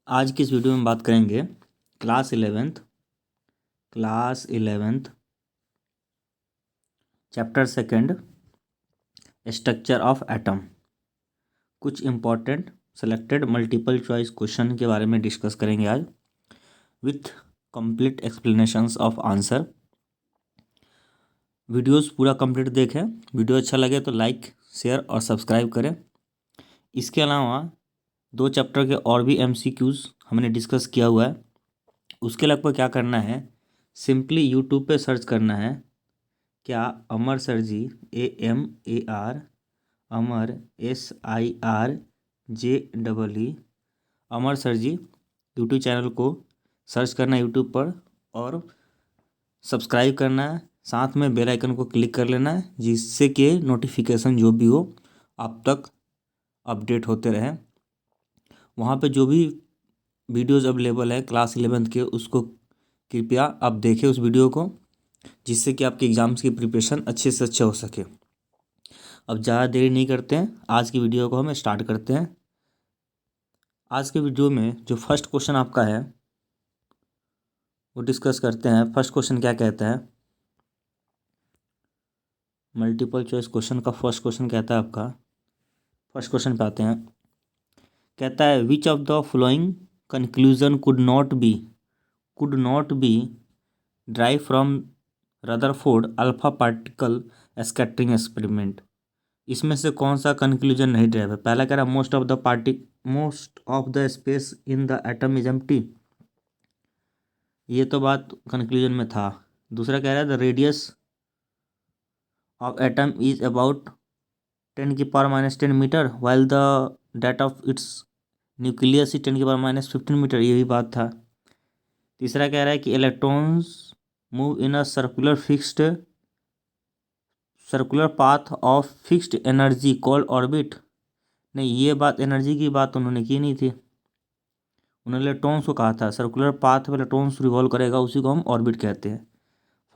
आज की इस वीडियो में बात करेंगे class eleventh chapter second structure of atom. कुछ important selected multiple choice question के बारे में डिस्कस करेंगे आज with complete explanations of answer. Videos पूरा कंप्लीट देखें। वीडियो अच्छा लगे तो लाइक शेयर और सब्सक्राइब करें। इसके अलावा दो चैप्टर के और भी एमसीक्यूज हमने डिस्कस किया हुआ है। उसके लिए आपको क्या करना है, सिंपली यूट्यूब पे सर्च करना है क्या अमर सर जी, AMAR, अमर SIRJEE, अमर सर जी यूट्यूब चैनल को सर्च करना है यूट्यूब पर और सब्सक्राइब करना है। साथ में बेल आइकन को क्लिक कर लेना है जिससे कि नोटिफिकेशन जो भी हो आप तक अपडेट होते रहें। वहाँ पे जो भी वीडियोज़ अवेलेबल है क्लास 11th के उसको कृपया आप देखें उस वीडियो को, जिससे कि आपके एग्ज़ाम्स की प्रिपरेशन अच्छे से अच्छा हो सके। अब ज़्यादा देरी नहीं करते हैं, आज की वीडियो को हम स्टार्ट करते हैं। आज के वीडियो में जो फर्स्ट क्वेश्चन आपका है वो डिस्कस करते हैं। फर्स्ट क्वेश्चन क्या कहता है, मल्टीपल चॉइस क्वेश्चन का फर्स्ट क्वेश्चन कहता है आपका, फर्स्ट क्वेश्चन पे आते हैं। कहता है विच of the following conclusion could not be drive from Rutherford alpha particle scattering experiment. इसमें से कौन सा कंक्लूजन नहीं ड्राइव है? पहला कह रहा है most of the space in the atom is empty, ये तो बात कंक्लूजन में था। दूसरा कह रहा है the radius of atom is about 10⁻⁻10 metre while the that of its nucleus is 10⁻⁻15 metre, ये भी बात था। तीसरा कह रहा है कि electrons move in a circular path of fixed energy called orbit. नहीं, ये बात एनर्जी की बात उन्होंने की नहीं थी, उन्होंने इलेक्ट्रॉन्स को कहा था। सर्कुलर पाथ में इलेक्ट्रॉन्स रिवॉल्व करेगा, उसी को हम ऑर्बिट कहते हैं।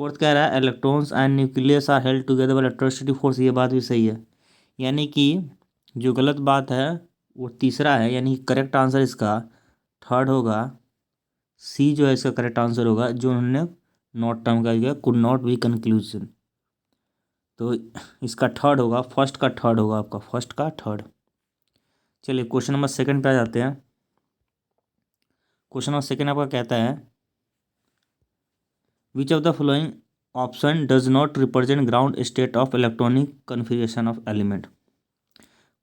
फोर्थ कह रहा है electrons and nucleus are held together by electrostatic force, ये बात भी सही है। यानी कि जो गलत बात है वो तीसरा है, यानी करेक्ट आंसर इसका थर्ड होगा। सी जो है इसका करेक्ट आंसर होगा, जो उन्होंने नॉट टर्म का दिया, कुड नॉट बी कंक्लूजन। तो इसका थर्ड होगा, फर्स्ट का थर्ड होगा आपका, फर्स्ट का थर्ड। चलिए क्वेश्चन नंबर सेकंड पे आ जाते हैं। क्वेश्चन नंबर सेकंड आपका कहता है विच of the following option does not represent ground state of electronic configuration of element.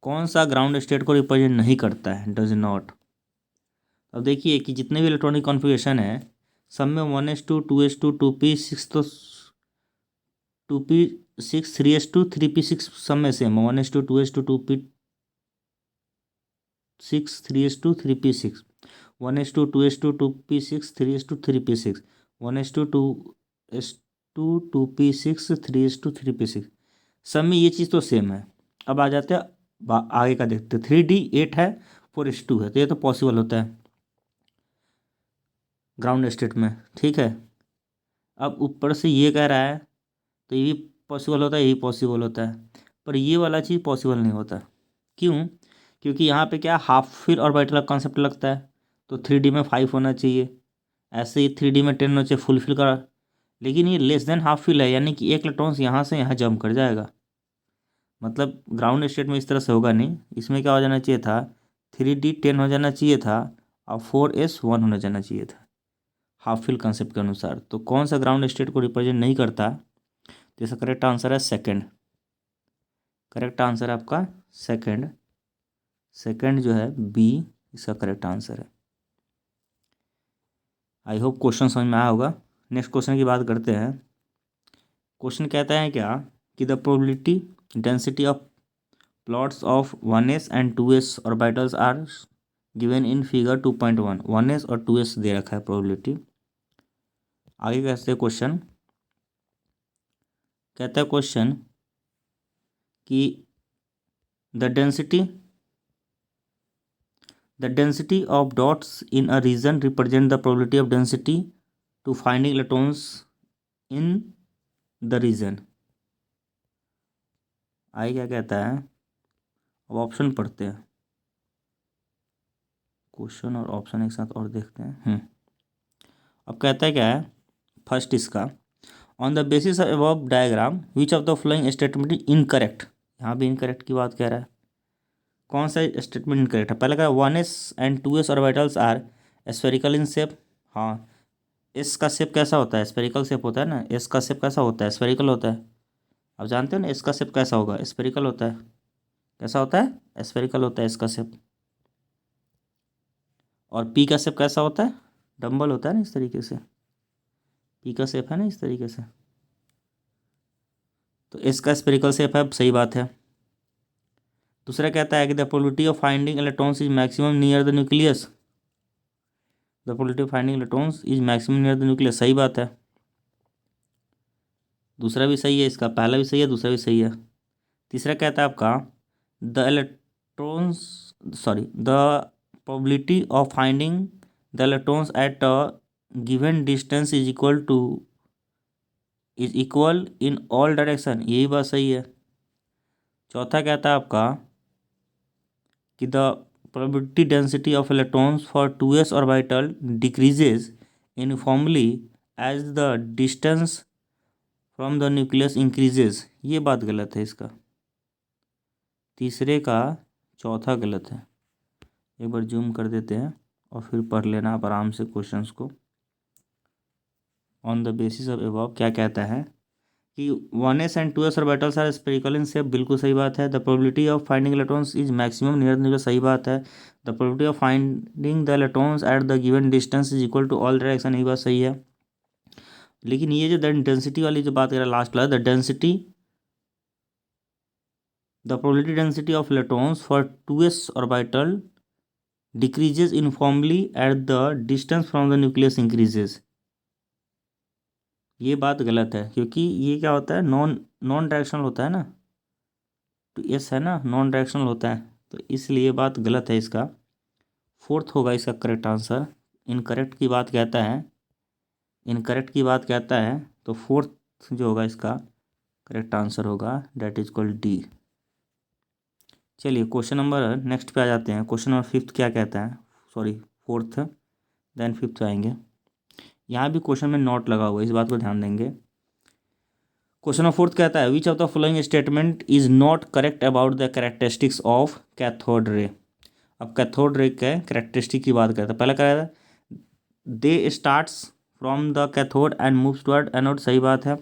कौन सा ग्राउंड स्टेट को रिप्रेजेंट नहीं करता है, डज नॉट। अब देखिए कि जितने भी इलेक्ट्रॉनिक कॉन्फ़िगरेशन है सब में 1:2 2p6, तो 2p6 3:3p6 सब में सेम 1:2 3:3p6 1:2 3:3p6 1:2 3:3p6 सब में ये चीज़ तो सेम है। अब आ जाते हैं आगे का, देखते 3D8 है 4:2 है, तो ये तो पॉसिबल होता है ग्राउंड स्टेट में, ठीक है। अब ऊपर से ये कह रहा है तो ये भी पॉसिबल होता है, ये भी पॉसिबल होता है, पर ये वाला चीज़ पॉसिबल नहीं होता। क्यों? क्योंकि यहाँ पे क्या हाफ फिल और बाइट का कॉन्सेप्ट लगता है, तो 3D में 5 होना चाहिए, ऐसे ही 3D में 10 होना चाहिए फुल फिल का। लेकिन ये लेस देन हाफ फिल है, यानी कि एक इलेक्ट्रॉन्स यहाँ से यहाँ जंप कर जाएगा। मतलब ग्राउंड स्टेट में इस तरह से होगा नहीं, इसमें क्या हो जाना चाहिए था, 3D 10 हो जाना चाहिए था और 4s 1 होना जाना चाहिए था हाफ फिल कंसेप्ट के अनुसार। तो कौन सा ग्राउंड स्टेट को रिप्रेजेंट नहीं करता, तो इसका करेक्ट आंसर है सेकंड। करेक्ट आंसर है आपका सेकंड, सेकंड जो है बी इसका करेक्ट आंसर है। आई होप क्वेश्चन समझ में आया होगा। नेक्स्ट क्वेश्चन की बात करते हैं। क्वेश्चन कहता है क्या कि the probability density of plots of 1s and 2s orbitals are given in figure 2.1। 1s और 2s दे रखा है प्रोबेबिलिटी। आगे कैसे क्वेश्चन कहता है, क्वेश्चन कि the density of dots in a region represent the probability of density to finding electrons in the region। आगे क्या कहता है, अब ऑप्शन पढ़ते हैं। क्वेश्चन और ऑप्शन एक साथ और देखते हैं। अब कहता है क्या है फर्स्ट इसका, on the basis of above diagram which of the following statement is incorrect. यहाँ भी इनकरेक्ट की बात कह रहा है। कौन सा स्टेटमेंट इनकरेक्ट है? पहले कहा 1s and 2s orbitals are spherical in shape. हाँ, एस का शेप कैसा होता है? स्फेरिकल शेप होता है ना। एस का शेप कैसा होता है? स्फेरिकल होता है। आप जानते हो ना एस का शेप कैसा होगा? स्फेरिकल होता है। कैसा होता है? स्फेरिकल होता है एस का शेप। और पी का शेप कैसा होता है? डम्बल होता है ना, इस तरीके से। पी का शेप है ना इस तरीके से। तो एस का स्फेरिकल शेप है, सही बात है। दूसरा कहता है कि the probability of finding electrons is maximum near the nucleus. The probability of finding electrons is maximum near the nucleus, सही बात है। दूसरा भी सही है इसका, पहला भी सही है, दूसरा भी सही है। तीसरा कहता है आपका the electrons sorry the probability of finding the electrons at a given distance is equal in all direction, यही बात सही है। चौथा कहता है आपका कि the probability density of electrons for 2s orbital decreases uniformly as the distance from the nucleus increases, ये बात गलत है इसका। तीसरे का चौथा गलत है। एक बार जूम कर देते हैं और फिर पढ़ लेना आप आराम से क्वेश्चंस को। On the basis of above क्या कहता है कि 1s and 2s orbitals are spherical in shape, बिल्कुल सही बात है। The probability of finding electrons is maximum near nucleus, सही बात है। The probability of finding the electrons at the given distance is equal to all direction, यही बात सही है। लेकिन ये जो डेंसिटी वाली जो बात कर रहा है लास्ट वाला, the probability density of electrons for 2s orbital decreases uniformly at the distance from the nucleus increases, ये बात गलत है। क्योंकि ये क्या होता है, नॉन नॉन डायरेक्शनल होता है ना। तो एस है ना, नॉन डायरेक्शनल होता है, तो इसलिए बात गलत है इसका। फोर्थ होगा इसका करेक्ट आंसर। इनकरेक्ट की बात कहता है, इनकरेक्ट की बात कहता है, तो फोर्थ जो होगा इसका करेक्ट आंसर होगा, डेट इज कॉल्ड डी। चलिए क्वेश्चन नंबर नेक्स्ट पे आ जाते हैं। क्वेश्चन नंबर फिफ्थ क्या कहता है, सॉरी फोर्थ, देन फिफ्थ आएंगे। यहाँ भी क्वेश्चन में नोट लगा हुआ है, इस बात को ध्यान देंगे। क्वेश्चन नंबर फोर्थ कहता है विच of the following statement is not correct about the characteristics of cathode रे। अब कैथोड रे के कैरेक्टरिस्टिक की बात करता है। पहला कह रहा है they starts from the cathode and moves toward anode, सही बात है।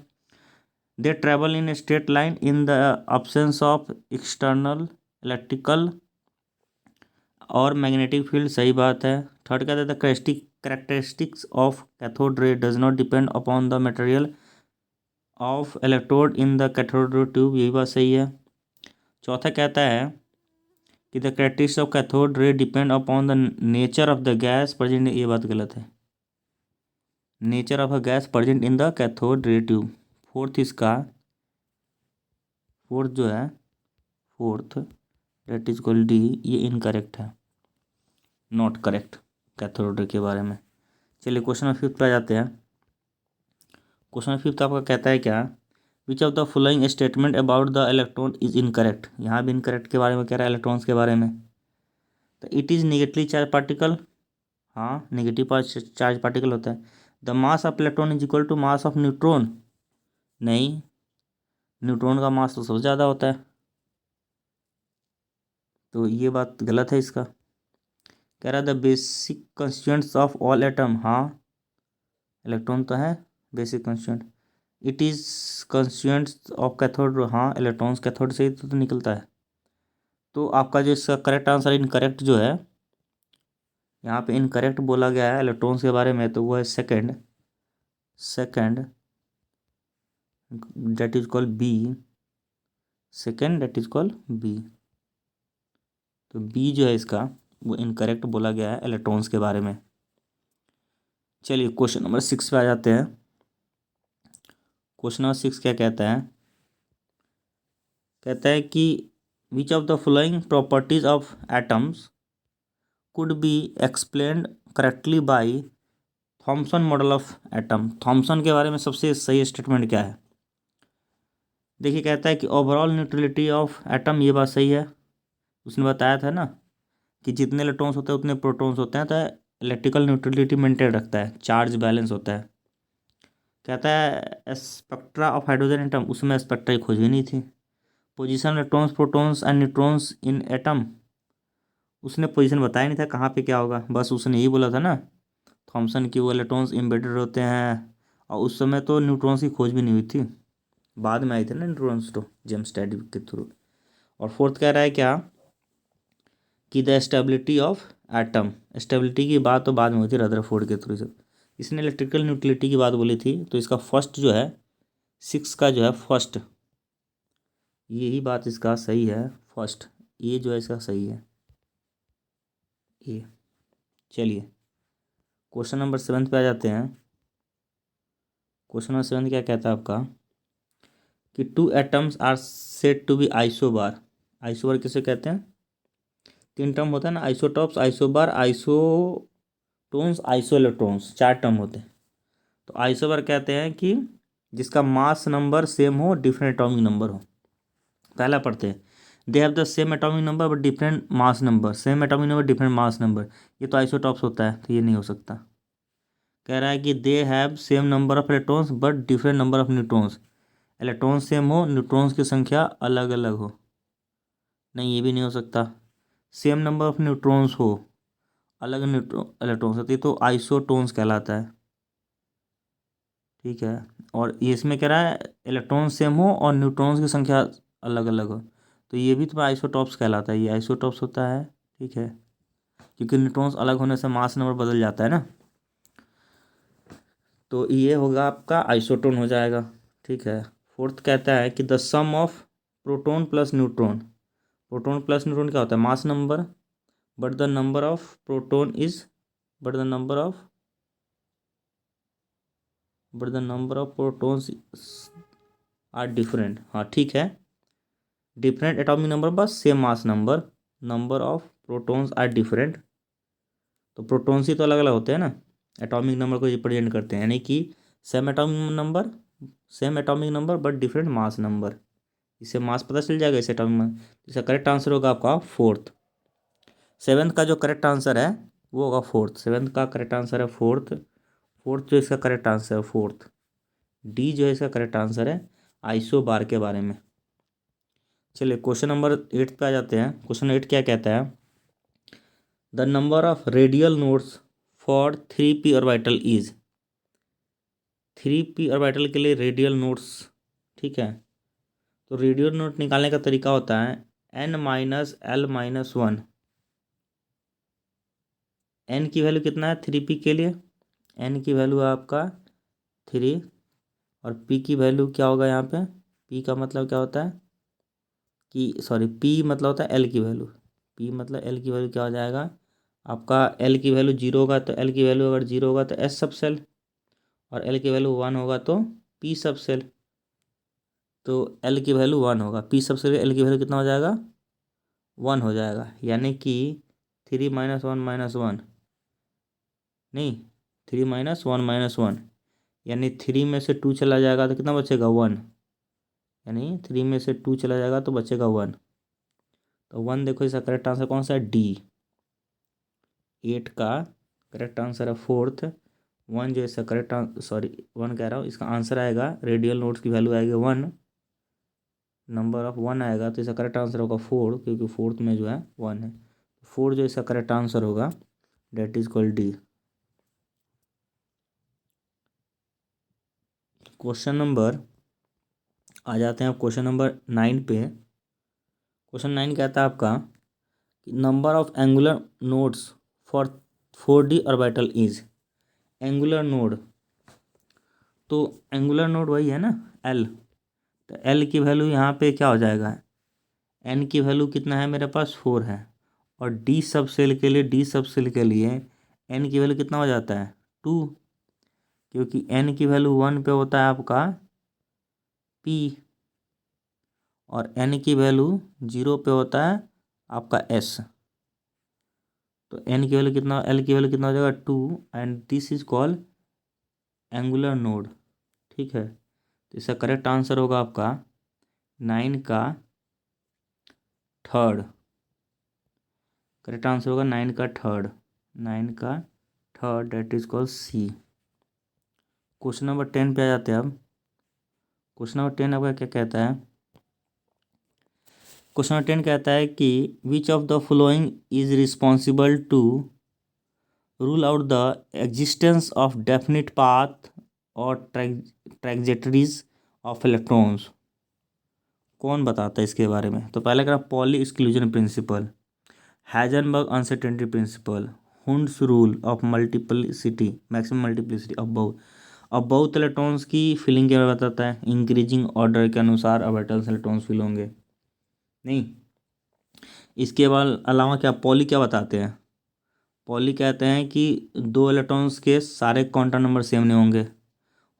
They travel in straight line in the absence of external electrical और मैग्नेटिक फील्ड, सही बात है। थर्ड कहता है the characteristics of cathode ray does not depend upon the material of electrode in the cathode ray tube, यही बात सही है। चौथा कहता है कि the characteristics of cathode ray depend upon the nature of the gas present, ये बात गलत है। Nature of a gas present in the cathode ray tube. Fourth इसका, फोर्थ जो है, fourth that is called D, ये इनकरेक्ट है, not correct cathode ray के बारे में। चलिए क्वेश्चन नंबर फिफ्थ पे आ जाते हैं। क्वेश्चन नंबर फिफ्थ आपका कहता है क्या, विच of the following statement about the electron is incorrect. यहाँ भी इनकरेक्ट के बारे में कह रहा है, इलेक्ट्रॉन्स के बारे में। तो it is negatively charge particle, हाँ नेगेटिव चार्ज पार्टिकल होता है। The mass of electron is equal to mass of neutron, नहीं, न्यूट्रॉन का मास तो सबसे ज़्यादा होता है, तो ये बात गलत है इसका। कह रहा है the basic constituents of all atom, हाँ इलेक्ट्रॉन तो है basic constituent. It is constituents of cathode, हाँ इलेक्ट्रॉन्स कैथोड से ही तो निकलता है। तो आपका जो इसका करेक्ट आंसर इनकरेक्ट जो है, यहाँ पे इनकरेक्ट बोला गया है इलेक्ट्रॉन्स के बारे में, तो वो है second, second that is called B, second that is called B. तो बी जो है इसका वो इनकरेक्ट बोला गया है इलेक्ट्रॉन्स के बारे में। चलिए क्वेश्चन नंबर सिक्स पे आ जाते हैं। क्वेश्चन नंबर सिक्स क्या कहता है, कहता है कि which of the following properties of atoms could be explained correctly by Thomson model of atom. Thomson के बारे में सबसे सही स्टेटमेंट क्या है? देखिए कहता है कि ओवरऑल न्यूट्रलिटी ऑफ एटम, ये बात सही है, उसने बताया था ना कि जितने इलेक्ट्रॉन्स होते हैं उतने प्रोटॉन्स होते हैं, तो इलेक्ट्रिकल न्यूट्रलिटी मेंटेन रखता है, चार्ज बैलेंस होता है। कहता है स्पेक्ट्रा ऑफ हाइड्रोजन एटम, उसमें स्पेक्ट्रा की खोज भी नहीं थी। Position electrons protons and neutrons in atom, उसने पोजीशन बताया नहीं था कहाँ पे क्या होगा, बस उसने यही बोला था ना थॉमसन की वो इलेक्ट्रॉन्स एम्बेडेड होते हैं, और उस समय तो न्यूट्रॉन्स की खोज भी नहीं हुई थी, बाद में आई थी ना न्यूट्रॉन्स तो जेम्स चैडविक के थ्रू। और फोर्थ कह रहा है क्या कि the stability of atom, stability की बात तो बाद में हुई थी रदरफोर्ड के थ्रू से, इसने इलेक्ट्रिकल न्यूट्रलिटी की बात बोली थी, तो इसका फर्स्ट जो है 6 का जो है फर्स्ट, यही बात इसका सही है, फर्स्ट ये जो है इसका सही है ये। चलिए क्वेश्चन नंबर 7 पे आ जाते हैं। क्वेश्चन नंबर 7 क्या कहता है आपका कि 2 atoms are said to be isobar, isobar किसे कहते हैं, 3 टर्म होता है ना, isotopes, isobar, isotones, iso electrons, 4 term होते हैं। तो आइसोबार कहते हैं कि जिसका मास नंबर सेम हो, डिफरेंट एटॉमिक नंबर हो। पहला पढ़ते हैं, they have the same atomic number but different mass number, same atomic number different mass number, ये तो आइसोटॉप्स होता है, तो ये नहीं हो सकता। कह रहा है कि they have same number of electrons but different number of neutrons, electron same हो, न्यूट्रॉन्स की संख्या अलग अलग हो, नहीं ये भी नहीं हो सकता। सेम नंबर ऑफ न्यूट्रॉन्स हो, अलग इलेक्ट्रॉन्स होती तो आइसोटोन्स कहलाता है, ठीक है। और ये इसमें कह रहा है इलेक्ट्रॉन सेम हो और न्यूट्रॉन्स की संख्या अलग अलग हो, तो ये भी तुम्हारा आइसोटॉप्स कहलाता है, ये आइसोटॉप्स होता है, ठीक है, क्योंकि न्यूट्रॉन्स अलग होने से मास नंबर बदल जाता है ना, तो ये होगा आपका आइसोटोन हो जाएगा, ठीक है। फोर्थ कहता है कि the sum of proton plus neutron, proton plus neutron क्या होता है, mass number, but the number of proton is, but the number of, but the number of protons are different, हाँ ठीक है, डिफरेंट एटॉमिक नंबर बस same mass number, number of protons are different, तो protons ही तो अलग अलग होते हैं ना, एटॉमिक नंबर को रिप्रेजेंट करते हैं, यानी कि same atomic number, same atomic number but different mass number, इससे मास पता चल जाएगा इस एटॉमिक में। इसका करेक्ट आंसर होगा आपका फोर्थ। 7th का जो करेक्ट आंसर है वो होगा फोर्थ, 7th का करेक्ट आंसर है फोर्थ, फोर्थ जो इसका करेक्ट आंसर है फोर्थ, डी जो है इसका करेक्ट आंसर है आइसो बार के बारे में। चलिए क्वेश्चन नंबर 8 पे आ जाते हैं। क्वेश्चन 8 क्या कहता है, the number of radial nodes for 3p orbital is, 3p orbital के लिए रेडियल नोड्स, ठीक है, तो रेडियल नोड निकालने का तरीका होता है n-l-1, n की वैल्यू कितना है 3p के लिए, n की वैल्यू है आपका 3, और p की वैल्यू क्या होगा यहाँ पे, p का मतलब क्या होता है कि सॉरी p मतलब होता है l की वैल्यू, p मतलब l की वैल्यू क्या हो जाएगा आपका, l की वैल्यू 0 होगा तो l की वैल्यू अगर 0 होगा तो s सब सेल, और l की वैल्यू 1 होगा तो p सब सेल, तो l की वैल्यू 1 होगा, p सब सेल l की वैल्यू कितना हो जाएगा 1 हो जाएगा, यानी कि 3 - 1 - 1, नहीं 3 - 1 - 1, यानी 3 में से 2 चला जाएगा तो कितना बचेगा 1, यानी 3 में से 2 चला जाएगा तो बचेगा 1, तो 1 देखो इसका करेक्ट आंसर कौन सा है डी, 8 का करेक्ट आंसर है फोर्थ, 1 जो इसका करेक्ट सॉरी 1 कह रहा हूँ, इसका आंसर आएगा रेडियल नोट्स की वैल्यू आएगी 1, नंबर ऑफ 1 आएगा तो इसका करेक्ट आंसर होगा 4, क्योंकि फोर्थ में जो है 1 है, 4 जो इसका करेक्ट आंसर होगा that is called D. Question number आ जाते हैं क्वेश्चन नंबर 9 पे। क्वेश्चन 9 कहता है आपका number of angular nodes for 4d orbital is, angular node, तो एंगुलर नोड वही है ना एल, तो एल की वैल्यू यहाँ पे क्या हो जाएगा, एन की वैल्यू कितना है मेरे पास 4 है, और डी सब सेल के लिए, डी सब सेल के लिए एन की वैल्यू कितना हो जाता है 2, क्योंकि एन की वैल्यू 1 पे होता है आपका पी, और एन की वैल्यू 0 पे होता है आपका एस, तो एन की वैल्यू कितना, एल की वैल्यू कितना हो जाएगा 2, and this is called angular node, ठीक है। तो इसका करेक्ट आंसर होगा आपका 9 का थर्ड, करेक्ट आंसर होगा 9 का थर्ड, 9 का third, that is called C. Question number 10 पे आ जाते हैं अब। क्वेश्चन नंबर 10 आपका क्या कहता है? क्वेश्चन नंबर 10 कहता है कि which of the following is responsible to rule out the existence of definite path और ट्रैजेक्टरीज ऑफ इलेक्ट्रॉन्स। कौन बताता है इसके बारे में? तो पहले करा Pauli exclusion principle, Heisenberg uncertainty principle, Hund's rule of multiplicity, maximum multiplicity of बहुत। अब बहुत इलेक्ट्रॉन्स की फिलिंग क्या बताता है? इंक्रीजिंग ऑर्डर के अनुसार ऑर्बिटल्स इलेक्ट्रॉन्स फिल होंगे। नहीं, इसके बाद अलावा क्या पॉली क्या बताते हैं? पॉली कहते हैं कि दो इलेक्ट्रॉन्स के सारे क्वांटम नंबर सेम नहीं होंगे।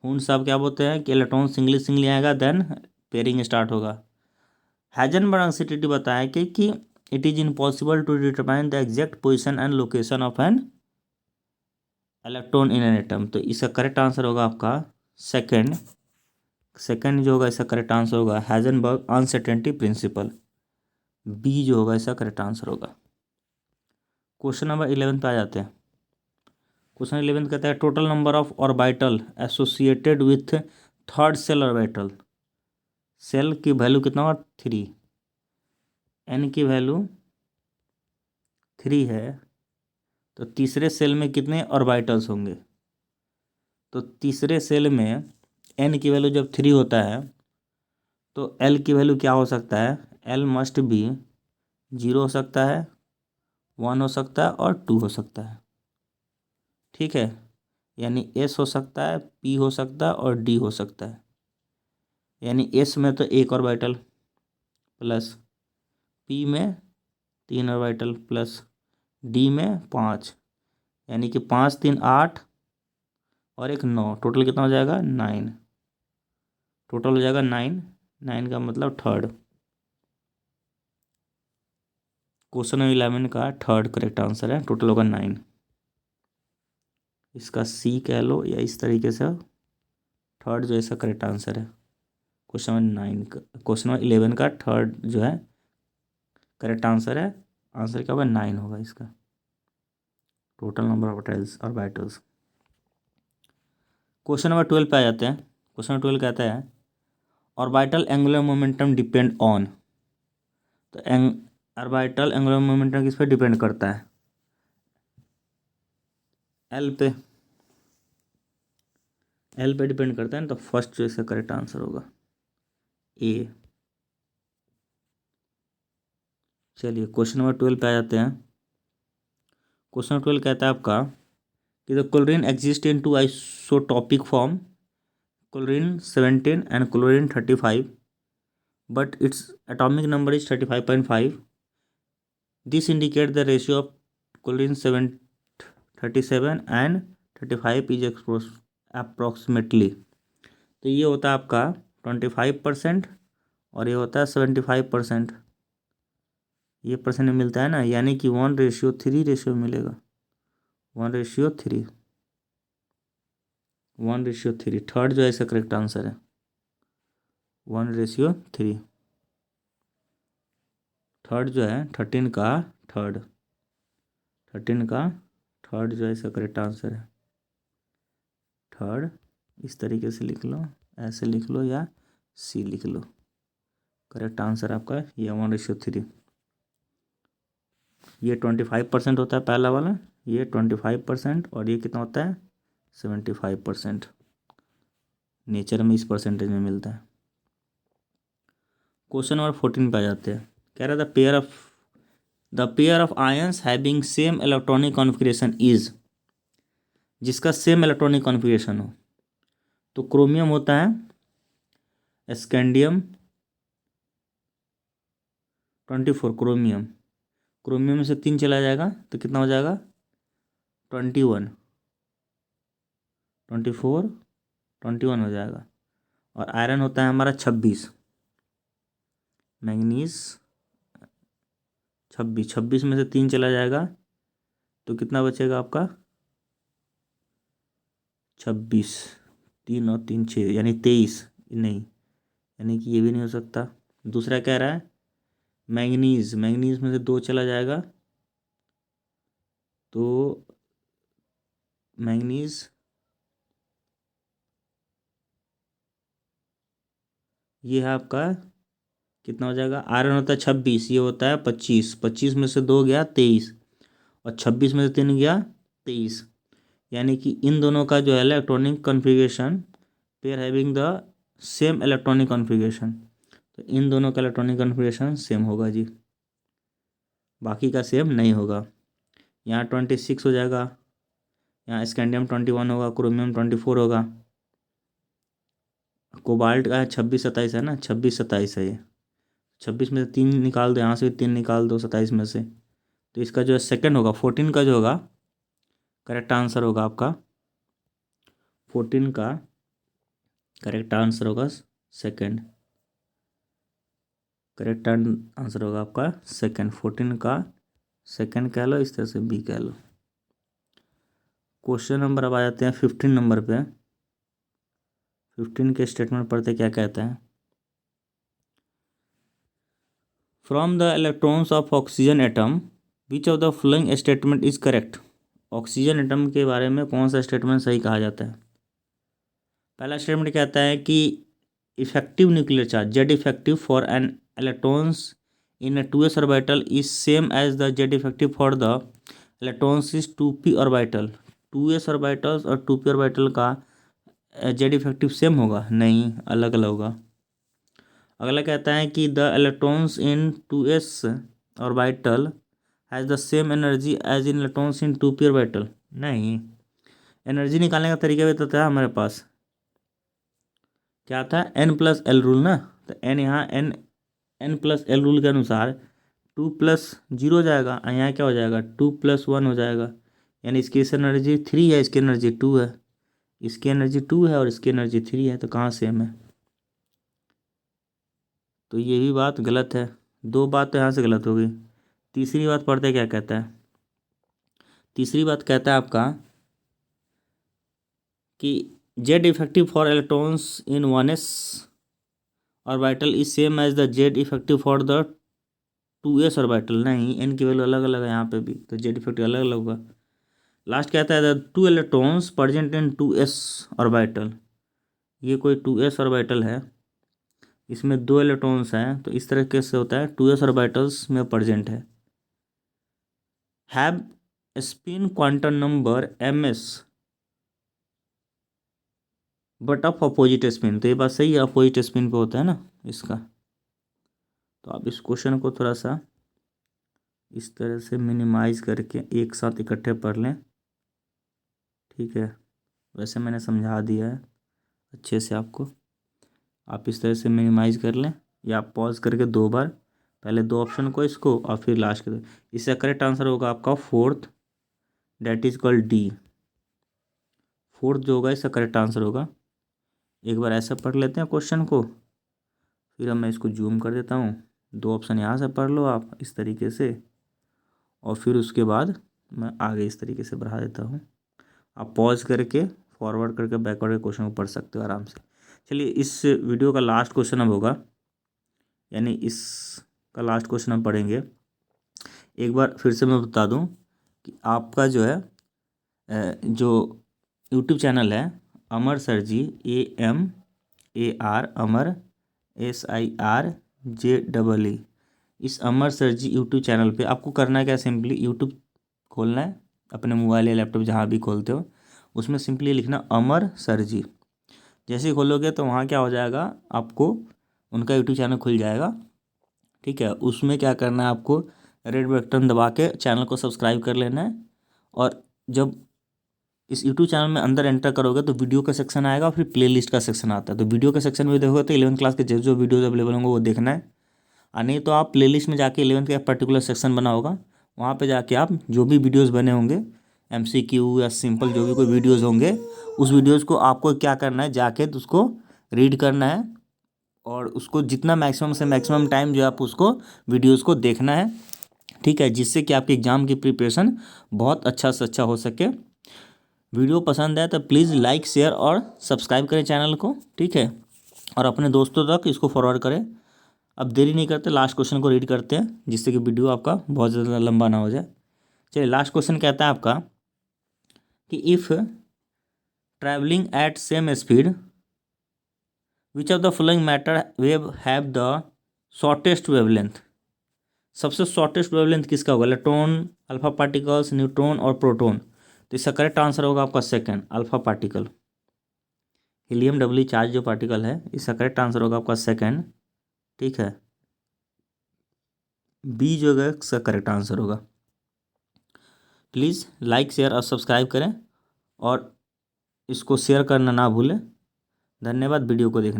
हुंड्स साहब क्या बोलते हैं कि इलेक्ट्रॉन सिंगली सिंगली आएगा, देन पेयरिंग स्टार्ट होगा। हाइजेनबर्ग अनसर्टेनिटी बताया कि it is impossible to determine the exact position and location of an electron in an atom. तो इसका करेक्ट आंसर होगा आपका सेकंड। सेकंड जो होगा इसका करेक्ट आंसर होगा हाइजेनबर्ग अनसर्टेनिटी प्रिंसिपल, बी जो होगा इसका करेक्ट आंसर होगा। क्वेश्चन नंबर 11 पे आ जाते हैं। क्वेश्चन 11 कहता है total number of orbital associated with third shell orbital. Shell की वैल्यू कितना होगा? 3। एन की वैल्यू 3 है, तो तीसरे सेल में कितने ऑर्बिटल्स होंगे? तो तीसरे सेल में एन की वैल्यू जब 3 होता है तो एल की वैल्यू क्या हो सकता है? एल मस्ट बी 0 हो सकता है, 1 हो सकता है और 2 हो सकता है। ठीक है, यानी एस हो सकता है, पी हो सकता है और डी हो सकता है। यानी एस में तो एक ऑर्बिटल प्लस, पी में 3 ऑर्बिटल प्लस, डी में 5, यानी कि 5 3 8 और एक 9, टोटल कितना हो जाएगा? 9। टोटल हो जाएगा 9। 9 का मतलब थर्ड। क्वेश्चन 11 का थर्ड करेक्ट आंसर है, टोटल होगा 9। इसका सी कह लो या इस तरीके से, थर्ड जो इसका करेक्ट आंसर है। क्वेश्चन नंबर 9 का, क्वेश्चन नंबर 11 का थर्ड जो है करेक्ट आंसर है। आंसर क्या होगा? 9 होगा इसका, टोटल नंबर ऑफ ऑर्बिटल्स और बाइटल्स। क्वेश्चन नंबर 12 पे आ जाते हैं। क्वेश्चन नंबर 12 कहता है orbital angular momentum depend on. तो ऑर्बिटल एंगुलर मोमेंटम किस पे डिपेंड करता है? एल पे। एल पे डिपेंड करता है ना, तो फर्स्ट जो इसका करेक्ट आंसर होगा ए। चलिए क्वेश्चन नंबर 12 पे आ जाते हैं। क्वेश्चन नंबर 12 कहता है आपका कि the chlorine exist in two isotopic form, chlorine 17 and chlorine 35, but its atomic number is 35.5. This indicate the ratio of chlorine 37 and 35 is approximately। तो ये होता है आपका 25% और ये होता है 75%। ये परसेंट में मिलता है ना, यानी कि 1:3 रेशियो मिलेगा। 1:3, 1:3। थर्ड जो है इसका करेक्ट आंसर है 1:3। थर्ड जो है 13 का थर्ड, 13 का थर्ड जो है इसका करेक्ट आंसर है थर्ड। इस तरीके से लिख लो, ऐसे लिख लो या सी लिख लो। करेक्ट आंसर आपका ये 1:3। ये 25% होता है पहला वाला, ये 25% और ये कितना होता है? 75%। नेचर में इस परसेंटेज में मिलता है। क्वेश्चन नंबर 14 पे आ जाते हैं। कह रहा था the pair of ions having same electronic configuration is. जिसका सेम इलेक्ट्रॉनिक कॉन्फ़िगरेशन हो, तो क्रोमियम होता है स्कैंडियम 24, क्रोमियम। क्रोमियम में से 3 चला जाएगा तो कितना हो जाएगा? 21, 24, 21 हो जाएगा। और आयरन होता है हमारा 26, मैंगनीज 26, 26 में से 3 चला जाएगा तो कितना बचेगा आपका? 26, 3 और 3 6, यानी 23। नहीं, यानी कि ये भी नहीं हो सकता। दूसरा कह रहा है मैंगनीज, मैंगनीज में से 2 चला जाएगा तो मैंगनीज ये है आपका कितना हो जाएगा, आयरन होता है 26, ये होता है 25, 25 में से 2 गया 23, और 26 में से 3 गया 23, यानी कि इन दोनों का जो है electronic configuration, pair having the same electronic configuration, तो इन दोनों का इलेक्ट्रॉनिक कॉन्फ़िगरेशन सेम होगा जी, बाकी का सेम नहीं होगा। यहाँ 26 हो जाएगा, यहाँ स्कैंडियम 21 होगा, क्रोमियम 24 होगा, कोबाल्ट का है 26 27 है ना, 26 27 है ये, 26 में से 3 निकाल दो, यहाँ से भी 3 निकाल दो 27 में से, तो इसका जो है सेकंड होगा 14 का जो होगा करेक्ट आंसर होगा आपका, 14 का करेक्ट आंसर होगा सेकंड, करेक्ट आंसर होगा आपका सेकंड, 14 का सेकंड कह लो, इस तरह से बी कह लो। क्वेश्चन नंबर अब आ जाते हैं 15 नंबर पे। 15 के स्टेटमेंट पढ़ते क्या कहता है, from the electrons of oxygen atom which of the following statement is correct. Oxygen atom के बारे में कौन सा स्टेटमेंट सही कहा जाता है। पहला स्टेटमेंट कहता है कि effective nuclear charge Z effective for an electrons in a 2s orbital is same as the Z effective for the electrons is 2p orbital. 2s orbitals और 2p ऑर्बिटल का जेड इफेक्टिव सेम होगा, नहीं, अलग अलग होगा। अगला कहता है कि the electrons in 2s orbital has the same energy as in electrons in 2p orbital, नहीं, एनर्जी निकालने का तरीका भी तो था हमारे पास, क्या था, n+l रूल ना, तो n यहाँ n+l रूल के अनुसार 2+0 हो जाएगा, और यहाँ क्या हो जाएगा 2+1 हो जाएगा, यानी इसकी इस एनर्जी 3 है, इसकी एनर्जी 2 है, इसकी एनर्जी 2 है और इसकी एनर्जी 3 है, तो कहाँ सेम है, तो ये भी बात गलत है, 2 बात तो यहाँ से गलत हो गई। तीसरी बात पढ़ते क्या कहता है, तीसरी बात कहता है आपका कि Z effective for electrons in 1s orbital is same as the Z effective for the 2s orbital, नहीं, एन की वैल्यू अलग अलग है यहाँ पे भी, तो जेड इफेक्टिव अलग अलग होगा। लास्ट कहता है the 2 electrons present in 2s orbital, ये कोई 2s ऑर्बिटल है, इसमें 2 इलेक्ट्रॉन्स हैं, तो इस तरह से होता है 2s ऑर्बिटल्स में प्रेजेंट है, have spin quantum number ms but of opposite spin, तो ये बात सही है, अपोजिट स्पिन पे होता है ना इसका। तो आप इस क्वेश्चन को थोड़ा सा इस तरह से मिनिमाइज करके एक साथ इकट्ठे पढ़ लें, ठीक है, वैसे मैंने समझा दिया है अच्छे से आपको, आप इस तरह से मिनिमाइज कर लें, या आप पॉज करके 2 बार पहले 2 ऑप्शन को इसको और फिर लास्ट के, इसका करेक्ट आंसर होगा आपका fourth, that is called D, fourth जो होगा इसका करेक्ट आंसर होगा। एक बार ऐसा पढ़ लेते हैं क्वेश्चन को, फिर अब मैं इसको जूम कर देता हूँ, 2 ऑप्शन यहाँ से पढ़ लो आप इस तरीके से, और फिर उसके बाद मैं आगे इस तरीके से बढ़ा देता हूँ, आप पॉज करके फॉरवर्ड करके बैकवर्ड के क्वेश्चन को पढ़ सकते हो आराम से। चलिए इस वीडियो का लास्ट क्वेश्चन अब होगा, यानी इसका लास्ट क्वेश्चन हम पढ़ेंगे। एक बार फिर से मैं बता दूं कि आपका जो है जो यूट्यूब चैनल है अमर सर जी, AMAR अमर SIRJEE, इस अमर सर जी यूट्यूब चैनल पे आपको करना है क्या, सिंपली यूट्यूब खोलना है अपने मोबाइल या लैपटॉप जहाँ भी खोलते हो, उसमें सिंपली लिखना अमर सर जी, जैसे ही खोलोगे तो वहाँ क्या हो जाएगा, आपको उनका यूट्यूब चैनल खुल जाएगा, ठीक है। उसमें क्या करना है, आपको रेड बटन दबा के चैनल को सब्सक्राइब कर लेना है, और जब इस यूट्यूब चैनल में अंदर एंटर करोगे तो वीडियो का सेक्शन आएगा, फिर प्लेलिस्ट का सेक्शन आता है, तो वीडियो का सेक्शन में देखोगे तो 11th क्लास के जो जो वीडियोज़ अवेलेबल होंगे वो देखना है, और नहीं तो आप प्लेलिस्ट में जाके 11th का पर्टिकुलर सेक्शन बना होगा, वहाँ पे जाके आप जो भी वीडियोज़ बने होंगे MCQ या सिंपल जो भी कोई वीडियोज़ होंगे, उस वीडियोज़ को आपको क्या करना है, जाके तो उसको रीड करना है, और उसको जितना मैक्सिमम से मैक्सिमम टाइम जो आप उसको वीडियोज़ को देखना है, ठीक है, जिससे कि आपके एग्ज़ाम की प्रिपरेशन बहुत अच्छा से अच्छा हो सके। वीडियो पसंद है तो प्लीज़ लाइक शेयर और सब्सक्राइब करें चैनल को, ठीक है, और अपने दोस्तों तक इसको फॉरवर्ड करें। अब देरी नहीं करते, लास्ट क्वेश्चन को रीड करते हैं, जिससे कि वीडियो आपका बहुत ज़्यादा लंबा ना हो जाए। चलिए लास्ट क्वेश्चन कहता है आपका कि if travelling at same speed which of the following matter wave have the shortest wavelength. सबसे शॉर्टेस्ट वेवलेंथ किसका होगा, इलेक्ट्रॉन, अल्फा पार्टिकल्स, न्यूट्रॉन और प्रोटॉन। तो इसका करेक्ट आंसर होगा आपका second, alpha particle. Helium doubly charge जो पार्टिकल है, इसका करेक्ट आंसर होगा आपका सेकंड। ठीक है, बी जो है इसका करेक्ट आंसर होगा। प्लीज़ लाइक शेयर और सब्सक्राइब करें और इसको शेयर करना ना भूलें। धन्यवाद वीडियो को देखने।